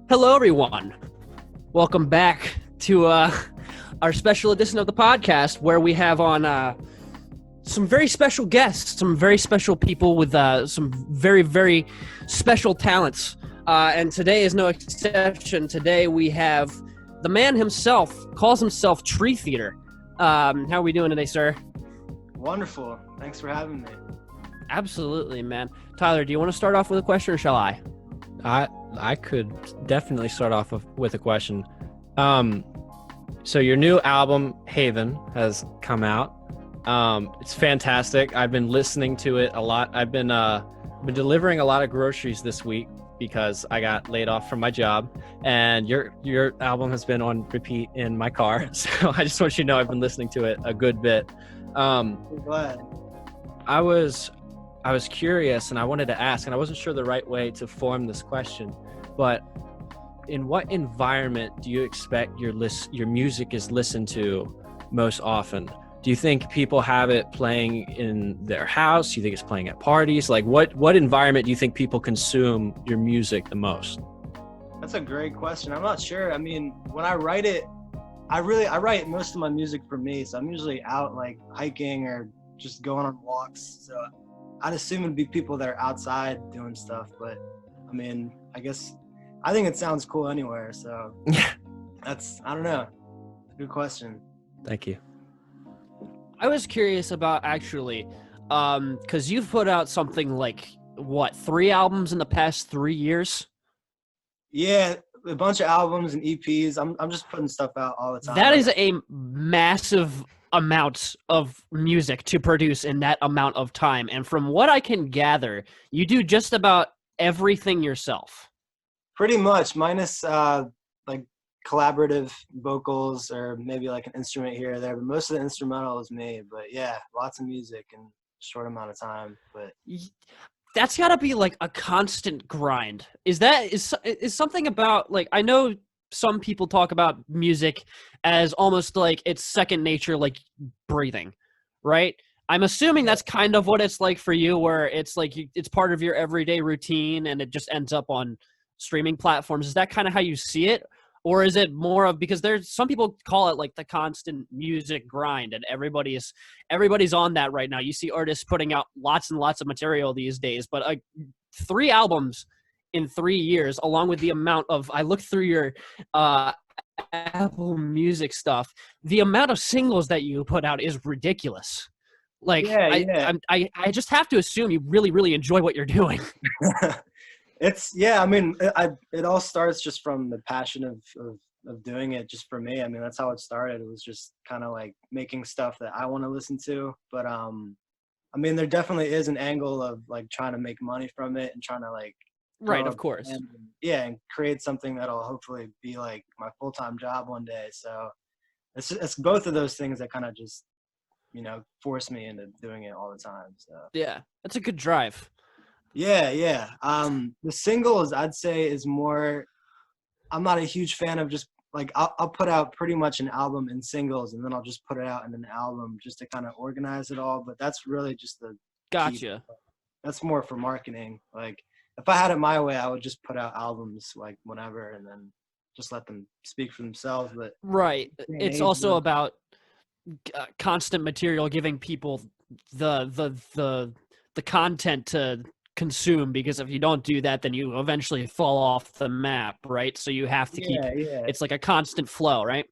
Hello, everyone. Welcome back to our special edition of the podcast where we have on some very special guests, some very special people with some very, very special talents. And today is no exception. Today we have the man himself, calls himself Tree Theater. How are we doing today, sir? Wonderful. Thanks for having me. Absolutely, man. Tyler, do you want to start off with a question or shall I? I could definitely start off with a question. So your new album, Haven, has come out. It's fantastic. I've been listening to it a lot. I've been delivering a lot of groceries this week because I got laid off from my job, and your album has been on repeat in my car. So I just want you to know I've been listening to it a good bit. I'm glad. I was curious, and I wanted to ask, and I wasn't sure the right way to form this question, but in what environment do you expect your music is listened to most often? Do you think people have it playing in their house? Do you think it's playing at parties? Like what environment do you think people consume your music the most? That's a great question. I'm not sure. I mean, when I write it, I write most of my music for me. So I'm usually out like hiking or just going on walks. So I'd assume it'd be people that are outside doing stuff, but I mean, I think it sounds cool anywhere. So I don't know. Good question. Thank you. I was curious about actually, because you've put out something like, 3 albums in the past 3 years? Yeah, a bunch of albums and EPs. I'm just putting stuff out all the time. That is a massive amount of music to produce in that amount of time. And from what I can gather, you do just about everything yourself. Pretty much, minus like collaborative vocals or maybe like an instrument here or there, but most of the instrumental is me. But yeah, lots of music in a short amount of time. But that's got to be like a constant grind. Is something about, like, I know some people talk about music as almost like it's second nature, like breathing, right? I'm assuming that's kind of what it's like for you, where it's like it's part of your everyday routine and it just ends up on streaming platforms. Is that kind of how you see it? Or is it more of, because there's some people call it like the constant music grind, and everybody's on that right now. You see artists putting out lots and lots of material these days, but 3 albums in 3 years, along with the amount of, I looked through your Apple Music stuff, the amount of singles that you put out is ridiculous. Like, yeah. I just have to assume you really, really enjoy what you're doing. I mean, it all starts just from the passion of doing it just for me. I mean, that's how it started. It was just kind of like making stuff that I want to listen to. But I mean, there definitely is an angle of like trying to make money from it and trying to like, right, of course. And create something that'll hopefully be like my full-time job one day. So it's both of those things that kind of just, force me into doing it all the time. So yeah, that's a good drive. Yeah. The singles, I'd say, is more, I'm not a huge fan of just like, I'll put out pretty much an album in singles and then I'll just put it out in an album just to kind of organize it all. But that's really just the gotcha. That's more for marketing. Like, if I had it my way, I would just put out albums like whenever and then just let them speak for themselves. But right. It's also about constant material, giving people the content to consume, because if you don't do that, then you eventually fall off the map, right? So you have to keep it's like a constant flow, right?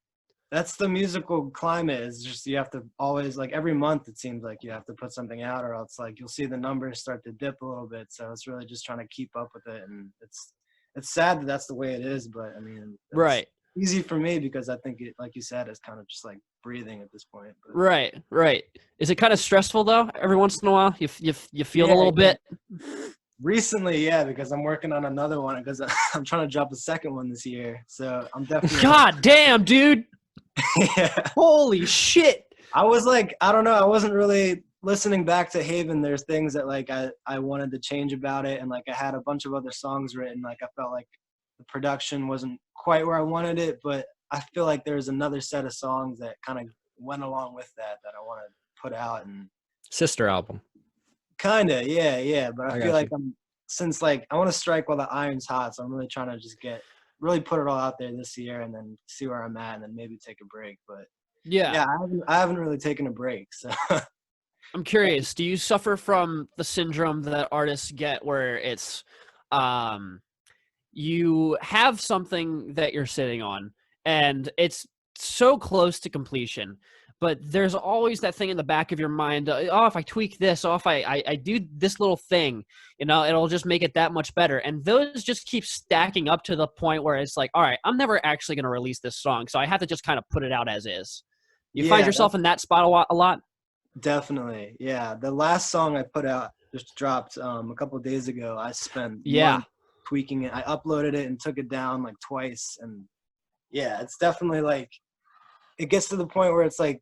That's the musical climate, is just you have to always, like, every month it seems like you have to put something out, or else like you'll see the numbers start to dip a little bit. So it's really just trying to keep up with it, and it's sad that that's the way it is, but I mean, it's right, easy for me because I think it, like you said, is kind of just like breathing at this point. But right. Is it kind of stressful though? Every once in a while, you feel a little bit. Recently, yeah, because I'm working on another one because I'm trying to drop a second one this year. So I'm definitely. God damn, dude. Yeah. Holy shit. I was like, I don't know. I wasn't really listening back to Haven. There's things that like I wanted to change about it, and like I had a bunch of other songs written. Like I felt like the production wasn't quite where I wanted it, but I feel like there's another set of songs that kind of went along with that I want to put out. And sister album. Kinda, yeah. But I feel like since like I want to strike while the iron's hot, so I'm really trying to just get really put it all out there this year and then see where I'm at and then maybe take a break. But Yeah. yeah, I haven't really taken a break. So I'm curious, do you suffer from the syndrome that artists get where it's you have something that you're sitting on and it's so close to completion, but there's always that thing in the back of your mind, oh, if I tweak this, oh, if I do this little thing, it'll just make it that much better. And those just keep stacking up to the point where it's like, all right, I'm never actually going to release this song, so I have to just kind of put it out as is. You find yourself in that spot a lot? Definitely. Yeah. The last song I put out just dropped a couple of days ago. I spent months tweaking it. I uploaded it and took it down like twice. And yeah, it's definitely like, it gets to the point where it's like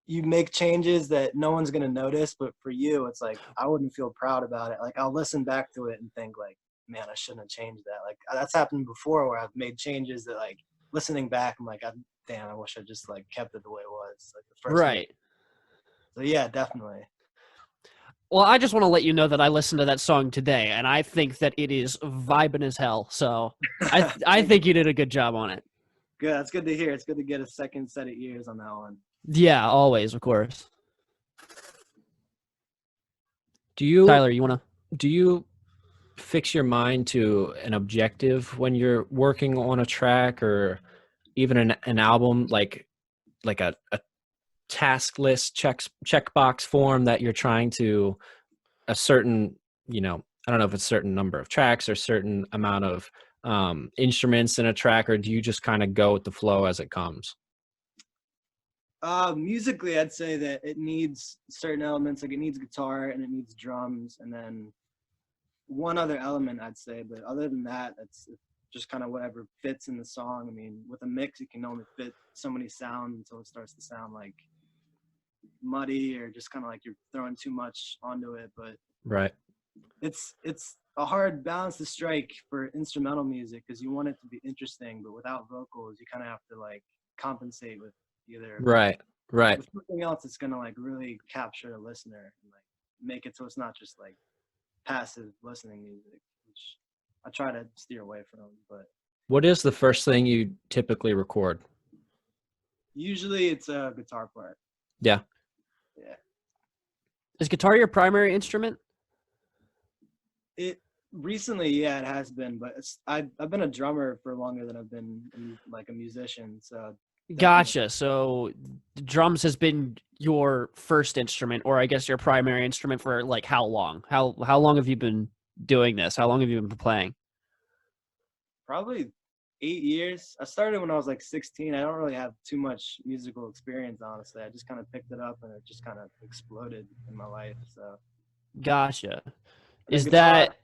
you make changes that no one's going to notice, but for you, it's like, I wouldn't feel proud about it. Like I'll listen back to it and think like, man, I shouldn't have changed that. Like that's happened before where I've made changes that like listening back, I'm like, damn, I wish I just like kept it the way it was. Like the first Right. week. So yeah, definitely. Well, I just want to let you know that I listened to that song today, and I think that it is vibing as hell. So I think you did a good job on it. Good. That's good to hear. It's good to get a second set of ears on that one. Yeah, always, of course. Tyler, do you fix your mind to an objective when you're working on a track or even an album, like a task list checkbox form that you're trying to a certain, I don't know if it's a certain number of tracks or certain amount of instruments in a track, or do you just kind of go with the flow as it comes? Musically, I'd say that it needs certain elements, like it needs guitar and it needs drums, and then one other element I'd say, but other than that, it's just kind of whatever fits in the song. I mean, with a mix, you can only fit so many sounds until it starts to sound like muddy or just kind of like you're throwing too much onto it. But right, it's a hard balance to strike for instrumental music because you want it to be interesting, but without vocals, you kind of have to like compensate with either right with something else that's gonna like really capture a listener and like make it so it's not just like passive listening music, which I try to steer away from. But what is the first thing you typically record? Usually it's a guitar part. Yeah. Is guitar your primary instrument? It recently, it has been, but I've been a drummer for longer than I've been like a musician. So Gotcha. So drums has been your first instrument, or I guess your primary instrument for like how long? How long have you been doing this? How long have you been playing? Probably 8 years. I started when I was like 16. I don't really have too much musical experience, honestly. I just kind of picked it up and it just kind of exploded in my life. So Gotcha. Is guitar, that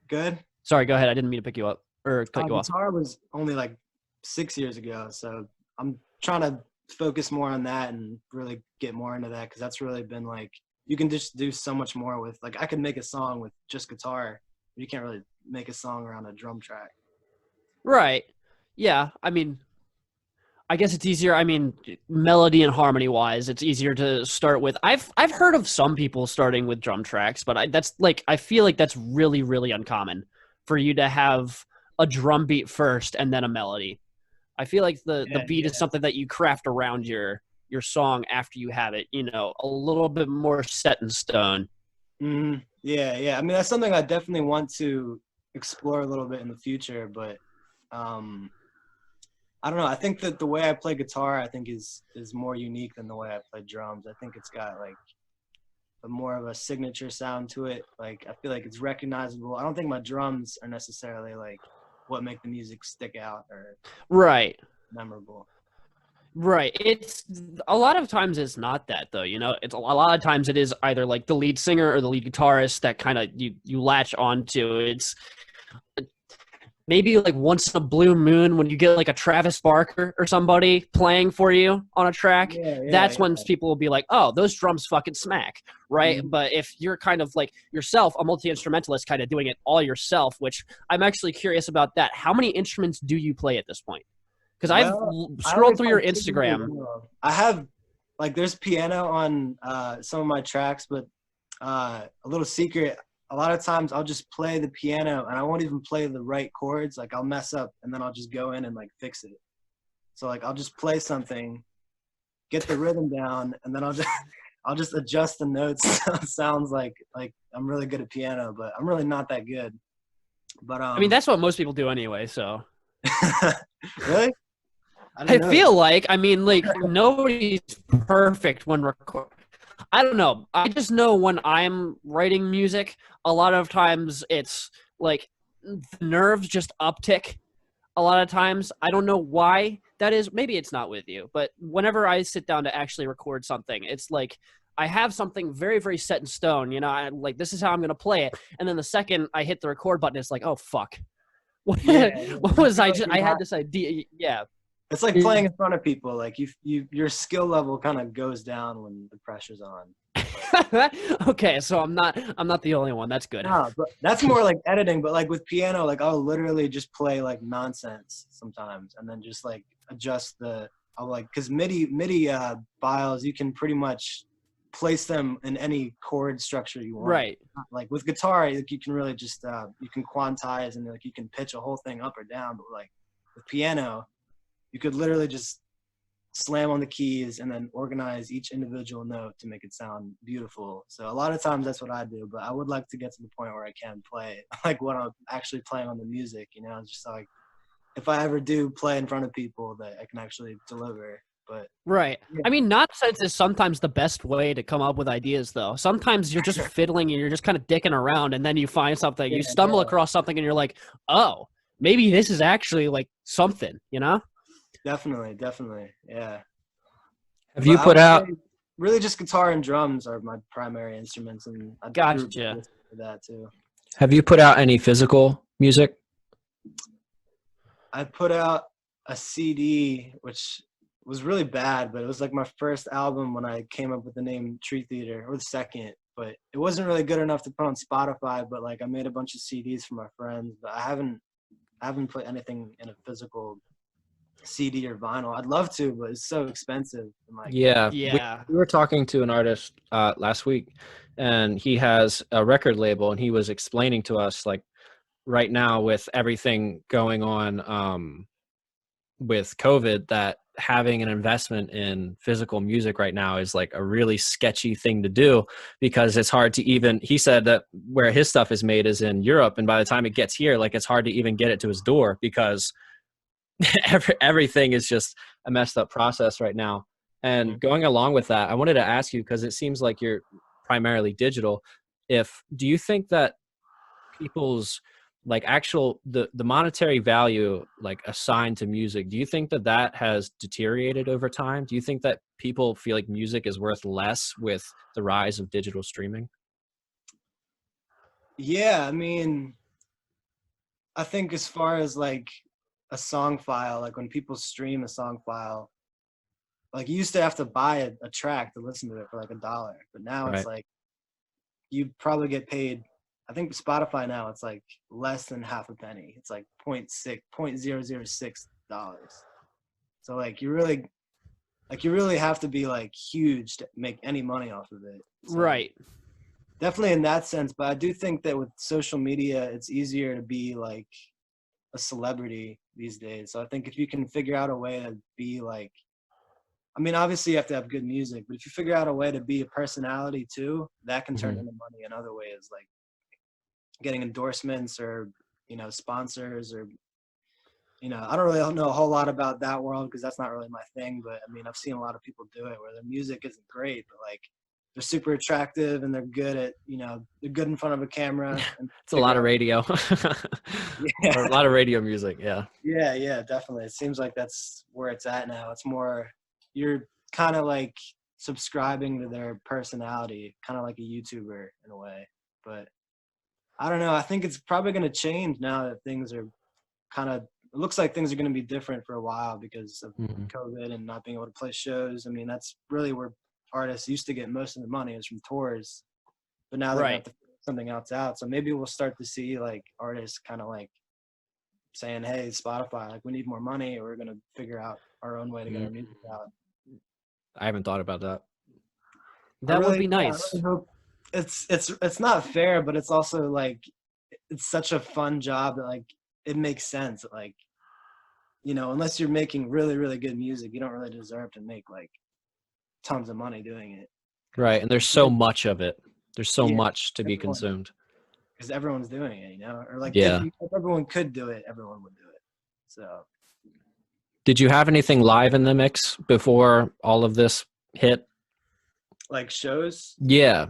good? Sorry, go ahead. I didn't mean to pick you up or cut you off. Guitar was only like 6 years ago, so I'm trying to focus more on that and really get more into that because that's really been like you can just do so much more with like I could make a song with just guitar. You can't really make a song around a drum track. Right. Yeah. I mean, I guess it's easier. I mean, melody and harmony wise, it's easier to start with. I've heard of some people starting with drum tracks, but I feel like that's really, really uncommon for you to have a drum beat first and then a melody. I feel like the beat is something that you craft around your song after you have it, a little bit more set in stone. Mm-hmm. Yeah. I mean, that's something I definitely want to explore a little bit in the future, but I don't know. I think that the way I play guitar, I think is more unique than the way I play drums. I think it's got like a more of a signature sound to it. Like I feel like it's recognizable. I don't think my drums are necessarily like what make the music stick out or memorable. Right. It's a lot of times it's not that though, it's a lot of times it is either like the lead singer or the lead guitarist that kind of you latch onto. It's maybe like once in a blue moon when you get like a Travis Barker or somebody playing for you on a track, that's when people will be like, oh, those drums fucking smack, right? Mm-hmm. But if you're kind of like yourself, a multi-instrumentalist kind of doing it all yourself, which I'm actually curious about that. How many instruments do you play at this point? Because I've scrolled through your Instagram. I have, like, there's piano on some of my tracks, but a little secret, a lot of times I'll just play the piano and I won't even play the right chords. Like I'll mess up and then I'll just go in and like fix it. So like I'll just play something, get the rhythm down, and then I'll just adjust the notes so it sounds like I'm really good at piano, but I'm really not that good. But I mean, that's what most people do anyway, so. Really? I feel like, I mean, like, nobody's perfect when I don't know. I just know when I'm writing music, a lot of times it's like the nerves just uptick. A lot of times, I don't know why that is. Maybe it's not with you, but whenever I sit down to actually record something, it's like I have something very, very set in stone. You know, I like, this is how I'm going to play it. And then the second I hit the record button, it's like, oh, fuck. What was I just, I had this idea. Yeah. It's like playing in front of people. Like your skill level kind of goes down when the pressure's on. Okay, so I'm not the only one. That's good. No, but that's more like editing. But like with piano, like I'll literally just play like nonsense sometimes, and then just like adjust because MIDI files, you can pretty much place them in any chord structure you want. Right. Like with guitar, like you can really just you can quantize and like you can pitch a whole thing up or down. But like with piano, you could literally just slam on the keys and then organize each individual note to make it sound beautiful. So a lot of times that's what I do, but I would like to get to the point where I can play like what I'm actually playing on the music, you know, just like if I ever do play in front of people that I can actually deliver. But right. Yeah. I mean, nonsense is sometimes the best way to come up with ideas, though. Sometimes you're just fiddling and you're just kind of dicking around, and then you find something, you stumble across something, and you're like, oh, maybe this is actually like something, you know? Definitely, yeah. Have you put out? Really, just guitar and drums are my primary instruments, and I Gotcha. for that too. Have you put out any physical music? I put out a CD, which was really bad, but it was like my first album when I came up with the name Tree Theater, or the second. But it wasn't really good enough to put on Spotify. But like I made a bunch of CDs for my friends, but I haven't put anything in a physical CD or vinyl. I'd love to, but it's so expensive. And like, Yeah. Yeah. We were talking to an artist last week, and he has a record label, and he was explaining to us like right now with everything going on with COVID, that having an investment in physical music right now is like a really sketchy thing to do, because it's hard to even, he said that where his stuff is made is in Europe, and by the time it gets here, like it's hard to even get it to his door because everything is just a messed up process right now. And going along with that, I wanted to ask you, because it seems like you're primarily digital, do you think that people's like actual the monetary value like assigned to music, do you think that has deteriorated over time? Do you think that people feel like music is worth less with the rise of digital streaming? Yeah, I mean, I think as far as like a song file, like when people stream a song file, like you used to have to buy a track to listen to it for like $1, but now it's like you probably get paid. I think Spotify now it's like less than half a penny. It's like $0.006. So like you really have to be like huge to make any money off of it. So Right. definitely in that sense, but I do think that with social media, it's easier to be like a celebrity these days. So I think if you can figure out a way to be like, I mean, obviously you have to have good music, but if you figure out a way to be a personality too, that can turn into money in other ways, like getting endorsements or, you know, sponsors or, you know, I don't really know a whole lot about that world because that's not really my thing. But I mean, I've seen a lot of people do it where their music isn't great, but like they're super attractive and they're good at, you know, they're good in front of a camera. It's a lot of radio. Yeah. Or a lot of radio music. Yeah. Yeah, definitely. It seems like that's where it's at now. It's more, you're kind of like subscribing to their personality, kind of like a YouTuber in a way. But I don't know. I think it's probably going to change now that things are kind of, it looks like things are going to be different for a while because of COVID and not being able to play shows. I mean, that's really where artists used to get most of the money, is from tours. But now they have to figure something else out. So maybe we'll start to see like artists kind of like saying, hey, Spotify, like we need more money, or we're going to figure out our own way to get our music out. I haven't thought about that. That would be nice. it's not fair, but it's also like it's such a fun job that like it makes sense. Like, you know, unless you're making really, really good music, you don't really deserve to make like tons of money doing it. Right. And there's so much of it. There's so Yeah, much to be consumed. because everyone's doing it, you know, or like Yeah. if everyone could do it, everyone would do it. So Did you have anything live in the mix before all of this hit? like shows, Yeah.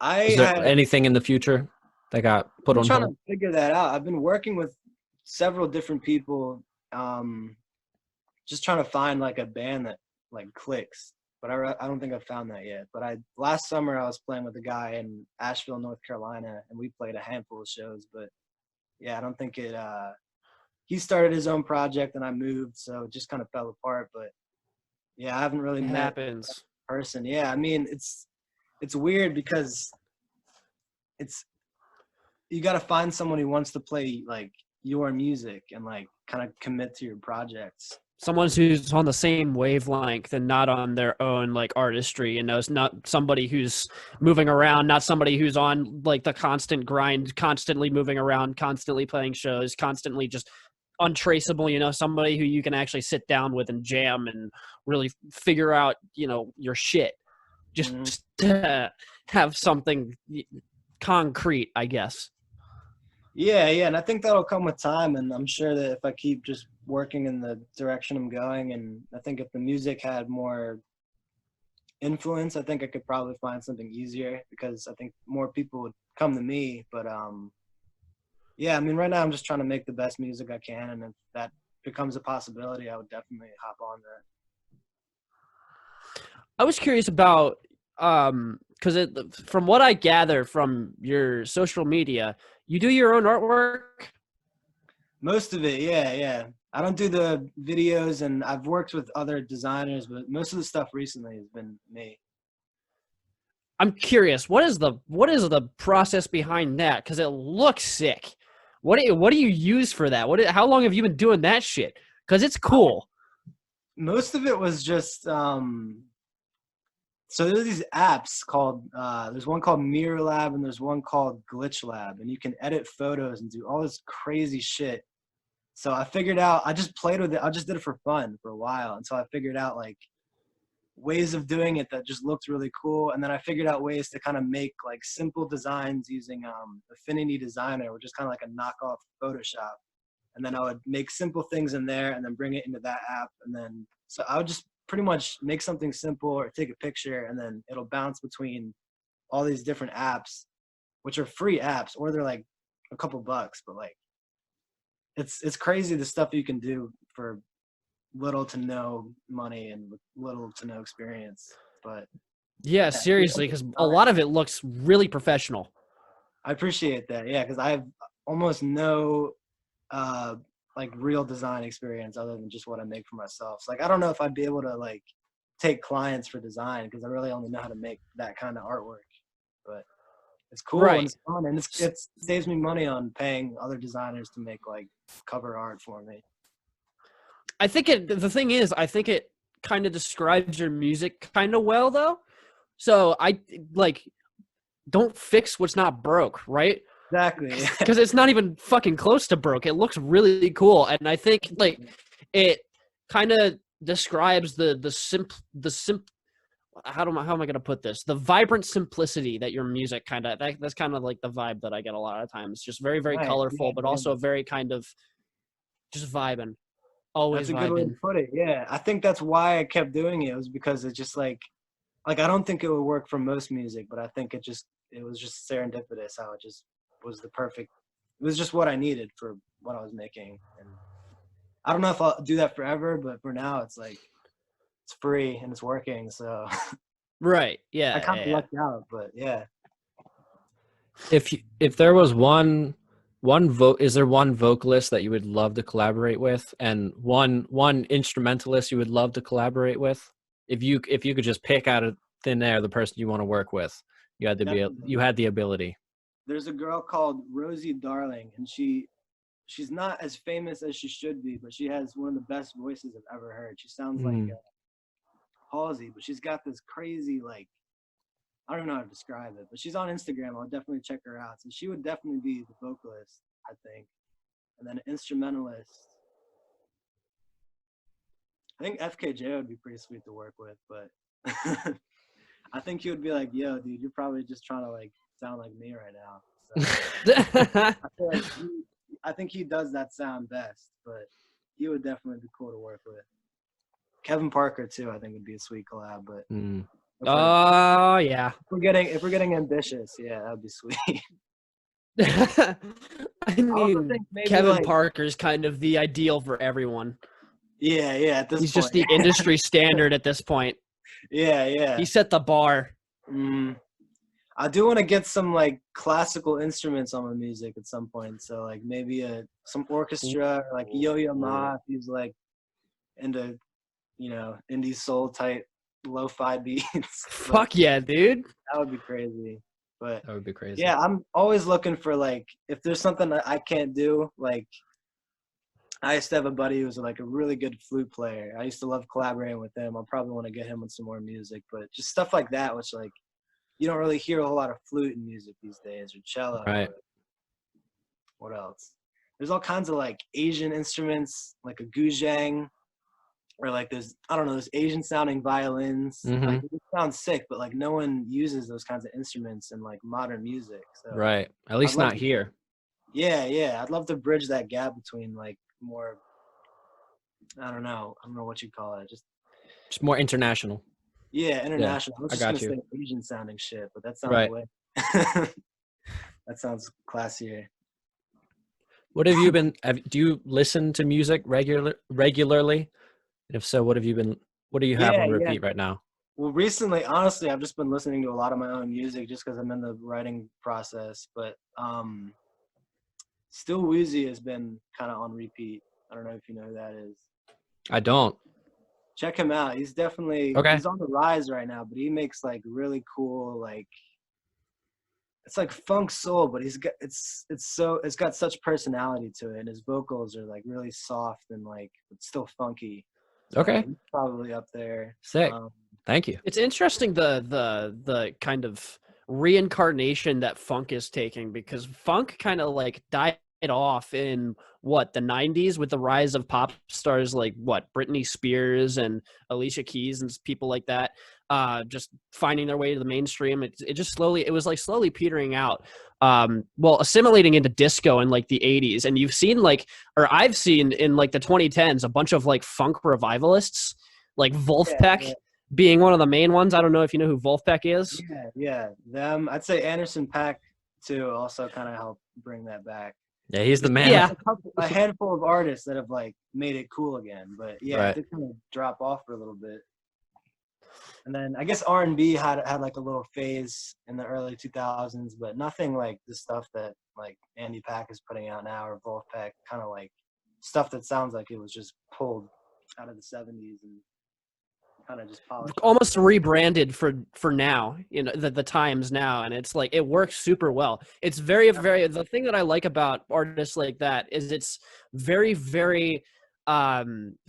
I Is there had anything in the future that got put I'm on trying hold? to figure that out. I've been working with several different people, just trying to find like a band that like clicks. But I don't think I've found that yet. But last summer I was playing with a guy in Asheville, North Carolina, and we played a handful of shows. But yeah, I don't think it. He started his own project and I moved, so it just kind of fell apart. But yeah, I haven't really It met happens. a person. Yeah, I mean it's weird because it's you got to find someone who wants to play like your music and like kind of commit to your projects. Someone who's on the same wavelength and not on their own like artistry, you know, it's not somebody who's moving around, not somebody who's on like the constant grind, constantly moving around, constantly playing shows, constantly just untraceable, you know, somebody who you can actually sit down with and jam and really figure out, you know, your shit. Just Mhm. to have something concrete, I guess. Yeah, and I think that'll come with time, and I'm sure that if I keep just working in the direction I'm going, and I think if the music had more influence, I think I could probably find something easier because I think more people would come to me. But yeah, I mean, right now I'm just trying to make the best music I can, and if that becomes a possibility, I would definitely hop on that. I was curious about because from what I gather from your social media, you do your own artwork. Most of it, yeah. I don't do the videos, and I've worked with other designers, but most of the stuff recently has been me. I'm curious, what is the process behind that? Because it looks sick. What do you use for that? How long have you been doing that shit? Because it's cool. Most of it was just so there's these apps called there's one called Mirror Lab and there's one called Glitch Lab, and you can edit photos and do all this crazy shit. So I figured out, I just played with it. I just did it for fun for a while until I figured out like ways of doing it that just looked really cool. And then I figured out ways to kind of make like simple designs using Affinity Designer, which is kind of like a knockoff Photoshop. And then I would make simple things in there and then bring it into that app. And then, so I would just pretty much make something simple or take a picture, and then it'll bounce between all these different apps, which are free apps, or they're like a couple bucks, but like, it's crazy the stuff you can do for little to no money and with little to no experience. But Yeah, seriously, because a lot of it looks really professional. I appreciate that. Yeah, because I have almost no like real design experience other than just what I make for myself. So like I don't know if I'd be able to like take clients for design because I really only know how to make that kind of artwork. But it's cool Right. and it's fun, and it saves me money on paying other designers to make like cover art for me. I think the thing is, I think it kind of describes your music kind of well, though. So I like don't fix what's not broke, right? Exactly. Because it's not even fucking close to broke. It looks really cool, and I think like it kind of describes the simp. How am I gonna put this? The vibrant simplicity that your music kind of that's kind of like the vibe that I get a lot of times. Just very Right, colorful, yeah, but yeah. also very kind of just vibing. Always That's a good way to vibing. put it. Yeah, I think that's why I kept doing it. It was because it just like I don't think it would work for most music, but I think it was just serendipitous how it just was the perfect. It was just what I needed for what I was making, and I don't know if I'll do that forever, but for now it's like it's free and it's working, so Right. Yeah. I kind of Yeah. lucked out. But yeah, If there was is there one vocalist that you would love to collaborate with, and one instrumentalist you would love to collaborate with? If you could just pick out of thin air the person you want to work with, you had the ability. there's a girl called Rosie Darling, and she's not as famous as she should be, but she has one of the best voices I've ever heard. She sounds like Halsey, but she's got this crazy like I don't know how to describe it, but she's on Instagram. I'll definitely check her out. So she would definitely be the vocalist, I think. And then an instrumentalist. I think FKJ would be pretty sweet to work with, but I think he would be like, yo, dude, you're probably just trying to like sound like me right now. So I think he does that sound best, but he would definitely be cool to work with. Kevin Parker too, I think would be a sweet collab, but oh yeah. if we're getting ambitious, yeah, that'd be sweet. I mean, Kevin Parker's kind of the ideal for everyone. Yeah, at this He's point. just the industry standard at this point. Yeah. He set the bar. I do want to get some like classical instruments on my music at some point. So like maybe some orchestra, or like Yo-Yo Ma, if he's like into, you know, indie soul type lo-fi beats. Fuck yeah, dude. That would be crazy. But that would be crazy. Yeah, I'm always looking for like, if there's something that I can't do, like I used to have a buddy who was like a really good flute player. I used to love collaborating with him. I'll probably want to get him on some more music, but just stuff like that, which like you don't really hear a whole lot of flute in music these days, or cello. Right. What else? There's all kinds of like Asian instruments, like a guzheng, or like there's, I don't know, there's Asian sounding violins. Like, it sounds sick, but like no one uses those kinds of instruments in like modern music. So right. At least not here. Yeah. I'd love to bridge that gap between like more, I don't know what you call it, just more international. Yeah, international. Yeah, I was just gonna say Asian sounding shit, but that sounds right. way that sounds classier. What have you been? Do you listen to music regularly? And if so, what do you have on repeat right now? Well, recently, honestly, I've just been listening to a lot of my own music just because I'm in the writing process. But Still Woozy has been kind of on repeat. I don't know if you know who that is. I don't. Check him out. He's definitely he's on the rise right now, but he makes like really cool, like it's like funk soul, but he's got it's got such personality to it, and his vocals are like really soft and like it's still funky. So he's probably up there. Sick. Thank you. It's interesting the kind of reincarnation that funk is taking, because funk kind of like died off in the 90s with the rise of pop stars like Britney Spears and Alicia Keys and people like that, just finding their way to the mainstream. It was slowly petering out, assimilating into disco in like the 80s. And you've seen I've seen in like the 2010s a bunch of like funk revivalists, like Wolfpack being one of the main ones. I don't know if you know who Wolfpack is. Yeah, them. I'd say Anderson .Paak too also kind of helped bring that back. Yeah, he's the man. Yeah, a handful of artists that have like made it cool again, but it did kind of drop off for a little bit. And then I guess R&B had like a little phase in the early 2000s, but nothing like the stuff that like Andy Paak is putting out now, or Wolfpack, kind of like stuff that sounds like it was just pulled out of the 70s and kind of just polished, almost rebranded for now, you know, the times now, and it's like it works super well. It's very the thing that I like about artists like that is it's very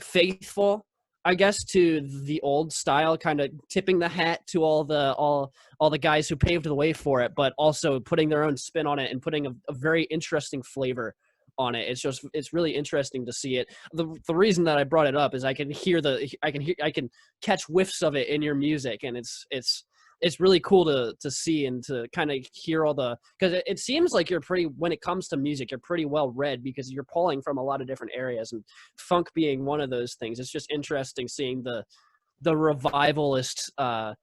faithful, I guess, to the old style, kind of tipping the hat to all the guys who paved the way for it, but also putting their own spin on it and putting a very interesting flavor on it. It's really interesting to see it. The reason that I brought it up is I can catch whiffs of it in your music, and it's really cool to see and to kind of hear because it seems like when it comes to music, you're pretty well read, because you're pulling from a lot of different areas, and funk being one of those things. It's just interesting seeing the revivalist kind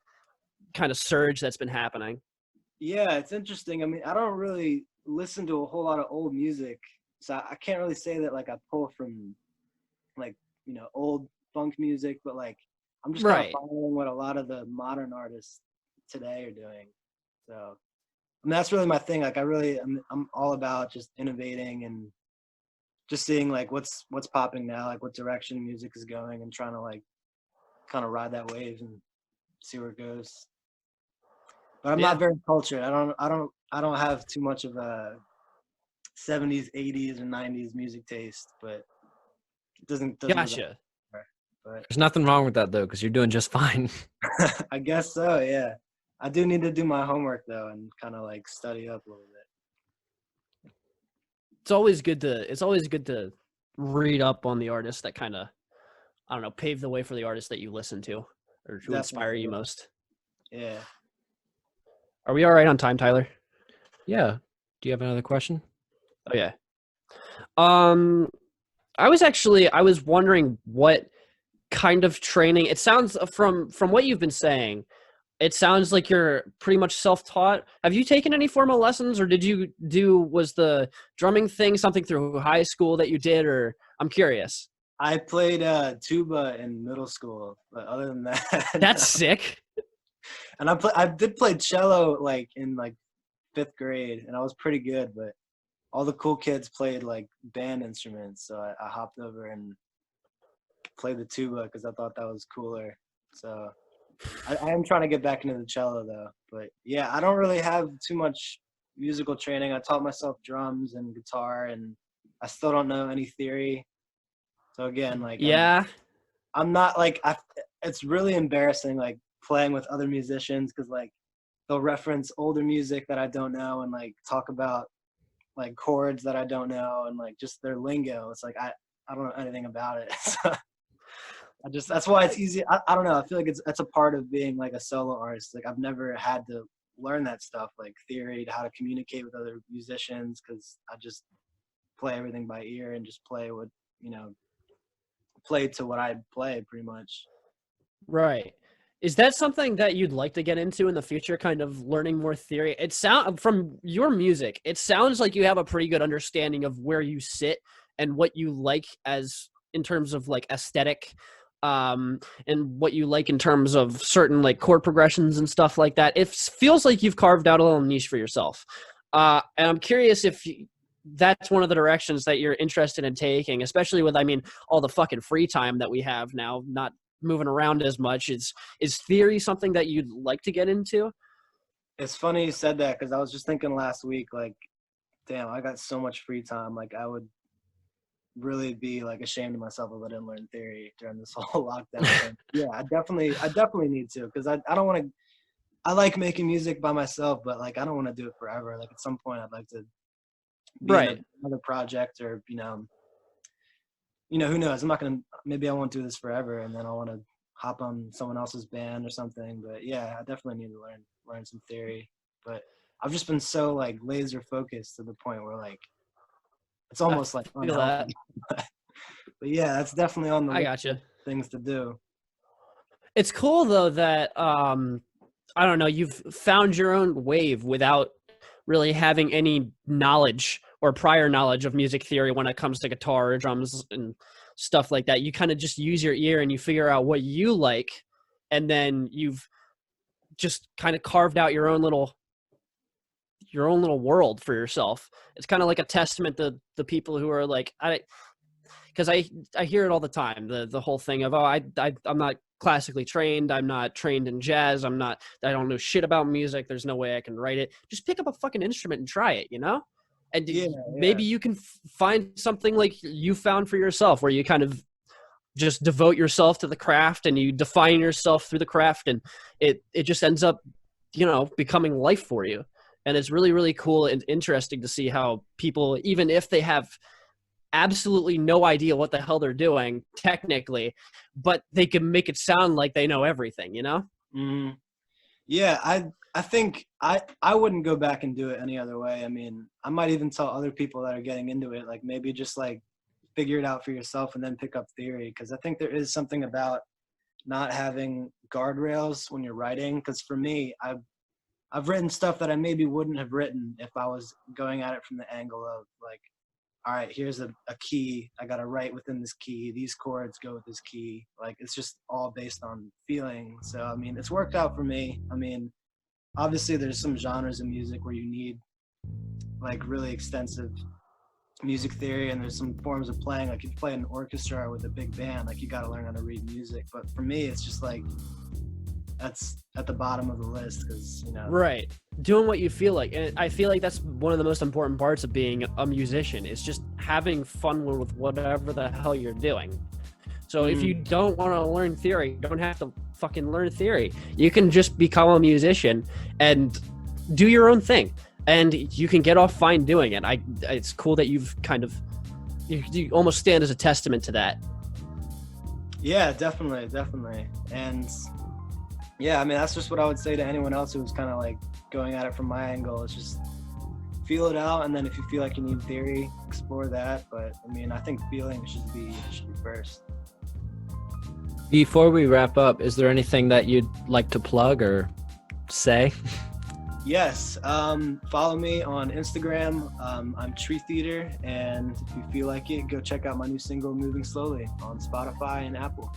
of surge that's been happening. Yeah, it's interesting. I mean, I don't really listen to a whole lot of old music, so I can't really say that like I pull from like, you know, old funk music, but like I'm just kind of following what a lot of the modern artists today are doing. So I mean, that's really my thing. Like I'm all about just innovating and just seeing like what's popping now, like what direction music is going, and trying to like kind of ride that wave and see where it goes. But I'm not very cultured. I don't have too much of a 70s, 80s, or 90s music taste, but it doesn't Gotcha. But there's nothing wrong with that though, because you're doing just fine. I guess so, yeah. I do need to do my homework though and kind of like study up a little bit. It's always good to read up on the artists that kind of, I don't know, pave the way for the artists that you listen to or who inspire you most. Yeah. Are we all right on time, Tyler? Yeah. Do you have another question? Oh yeah. I was wondering what kind of training. It sounds from what you've been saying, it sounds like you're pretty much self-taught. Have you taken any formal lessons, or was the drumming thing something through high school that you did, or I'm curious. I played tuba in middle school, but other than that, That's sick. And I did play cello like in like 5th grade, and I was pretty good, but all the cool kids played like band instruments, so I hopped over and played the tuba because I thought that was cooler. So I am trying to get back into the cello though. But yeah, I don't really have too much musical training. I taught myself drums and guitar, and I still don't know any theory. So again, like yeah, I'm not like it's really embarrassing like playing with other musicians because like they'll reference older music that I don't know and like talk about like chords that I don't know and like just their lingo. It's like I don't know anything about it. So that's why it's easy. I don't know. I feel like that's a part of being like a solo artist. Like I've never had to learn that stuff, like theory, how to communicate with other musicians, because I just play everything by ear and just play what, play to what I play pretty much. Right. Is that something that you'd like to get into in the future, kind of learning more theory? From your music, it sounds like you have a pretty good understanding of where you sit and what you like as in terms of like aesthetic, and what you like in terms of certain like chord progressions and stuff like that. It feels like you've carved out a little niche for yourself. And I'm curious if that's one of the directions that you're interested in taking, especially with, all the fucking free time that we have now, not moving around as much. Is theory something that you'd like to get into? It's funny you said that, because I was just thinking last week, like, damn, I got so much free time. Like, I would really be like ashamed of myself if I didn't learn theory during this whole lockdown thing. Yeah, I definitely need to, because I don't want to. I like making music by myself, but like I don't want to do it forever. Like at some point, I'd like to be in another project, or who knows? Maybe I won't do this forever, and then I want to hop on someone else's band or something. But yeah, I definitely need to learn some theory. But I've just been so like laser focused to the point where like it's almost like unhealthy. But yeah, that's definitely on the list of things to do. It's cool though that I don't know, you've found your own wave without really having any knowledge or prior knowledge of music theory when it comes to guitar or drums and stuff like that. You kind of just use your ear and you figure out what you like, and then you've just kind of carved out your own little world for yourself. It's kind of like a testament to the people who are like, because I hear it all the time, the whole thing of, I'm not classically trained, I'm not trained in jazz, I don't know shit about music, there's no way I can write it. Just pick up a fucking instrument and try it, and maybe you can find something like you found for yourself, where you kind of just devote yourself to the craft and you define yourself through the craft, and it just ends up becoming life for you. And it's really, really cool and interesting to see how people, even if they have absolutely no idea what the hell they're doing technically, but they can make it sound like they know everything, Mm-hmm. Yeah, I think I wouldn't go back and do it any other way. I might even tell other people that are getting into it, like maybe just like figure it out for yourself and then pick up theory, because I think there is something about not having guardrails when you're writing. Because for me, I've written stuff that I maybe wouldn't have written if I was going at it from the angle of like, all right, here's a key. I got to write within this key. These chords go with this key. Like, it's just all based on feeling. So, it's worked out for me. Obviously there's some genres of music where you need like really extensive music theory, and there's some forms of playing, like you play in an orchestra with a big band, like you got to learn how to read music. But for me, it's just like, that's at the bottom of the list, because right, doing what you feel like. And I feel like that's one of the most important parts of being a musician, is just having fun with whatever the hell you're doing. So if you don't want to learn theory, you don't have to fucking learn theory. You can just become a musician and do your own thing, and you can get off fine doing it. It's cool that you've kind of you almost stand as a testament to that. Yeah, definitely. And yeah, I mean, that's just what I would say to anyone else who was kind of like going at it from my angle. It's just feel it out, and then if you feel like you need theory, explore that. But I mean, I think feeling should be first. Before we wrap up, is there anything that you'd like to plug or say? Yes, follow me on Instagram. I'm Tree Theater, and if you feel like it, go check out my new single Moving Slowly on Spotify and Apple.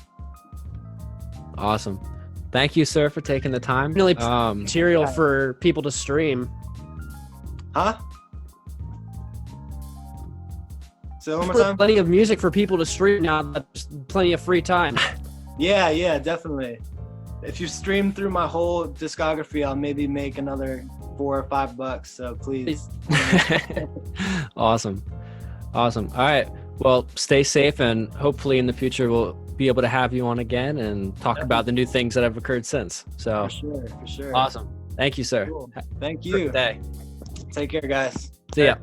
Awesome. Thank you, sir, for taking the time. Really material for people to stream. Huh? So one more time? Plenty of music for people to stream now. There's plenty of free time. Yeah, definitely. If you stream through my whole discography, I'll maybe make another $4 or $5. So please. Awesome. All right. Well, stay safe, and hopefully in the future we'll be able to have you on again and talk about the new things that have occurred since. So For sure. Awesome. Thank you, sir. Cool. Thank you. Day. Take care, guys. See ya.